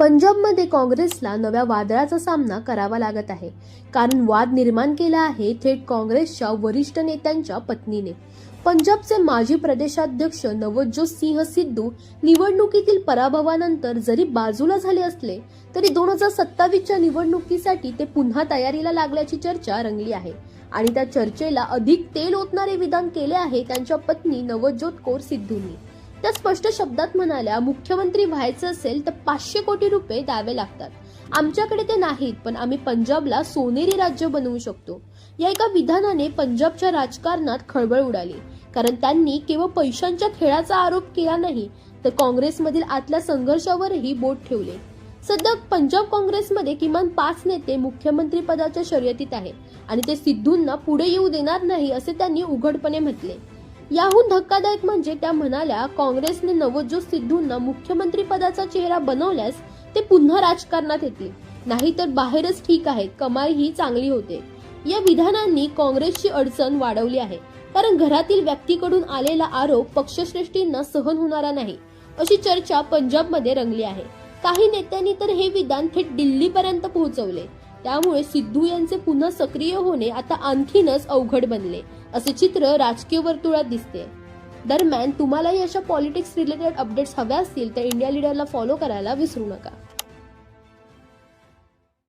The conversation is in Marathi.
पंजाबमध्ये काँग्रेसला नव्या वादळाचा सामना करावा लागत आहे, कारण वाद निर्माण केला आहे थेट काँग्रेसच्या वरिष्ठ नेत्यांच्या पत्नीने. पंजाबचे माजी प्रदेशाध्यक्ष नवजोत सिंह सिद्धू निवडणुकीतील पराभवानंतर जरी बाजूला झाले असले तरी 2027च्या निवडणुकीसाठी ते पुन्हा तयारीला लागल्याची चर्चा रंगली आहे. आणि त्या चर्चेला अधिक तेल ओतणारे विधान केले आहे त्यांच्या पत्नी नवजोत कौर सिद्धूंनी. त्या स्पष्ट शब्दात म्हणाल्या, मुख्यमंत्री व्हायचं असेल तर 500 कोटी रुपये द्यावे लागतात. आमच्याकडे ते नाहीत, पण आम्ही पंजाबला सोनेरी राज्य बनवू शकतो. या एका विधानाने पंजाबच्या राजकारणात खळबळ उडाली, कारण त्यांनी केवळ पैशांच्या खेळाचा आरोप केला नाही तर काँग्रेसमधील आतल्या संघर्षावरही बोट ठेवले. सध्या पंजाब काँग्रेसमध्ये किमान 5 नेते मुख्यमंत्री पदाच्या शर्यतीत आहेत आणि ते सिद्धूंना पुढे येऊ देणार नाही असे त्यांनी उघडपणे म्हटले. याहून धक्कादायक म्हणजे त्या म्हणाल्या, काँग्रेसने नवजोत सिद्धूंना मुख्यमंत्री पदाचा चेहरा बनवल्यास ते पुन्हा राजकारणात येतील, नाहीतर बाहेरच ठीक आहेत, कमाई ही चांगली होते. या विधानांनी काँग्रेसची अडचण वाढवली आहे, कारण घरातील व्यक्तीकडून आलेला आरोप पक्षश्रेष्ठींना सहन होणारा नाही, अशी चर्चा पंजाबमध्ये रंगली आहे. काही नेत्यांनी तर हे विधान थेट दिल्लीपर्यंत पोहोचवले. त्यामुळे सिद्धू यांचे पुन्हा सक्रिय होणे आता आणखीनच अवघड बनले, असे चित्र राजकीय वर्तुळात दिसते. दरम्यान तुम्हालाही अशा पॉलिटिक्स रिलेटेड अपडेट्स हव्या असतील तर इंडिया लीडरला फॉलो करायला विसरू नका.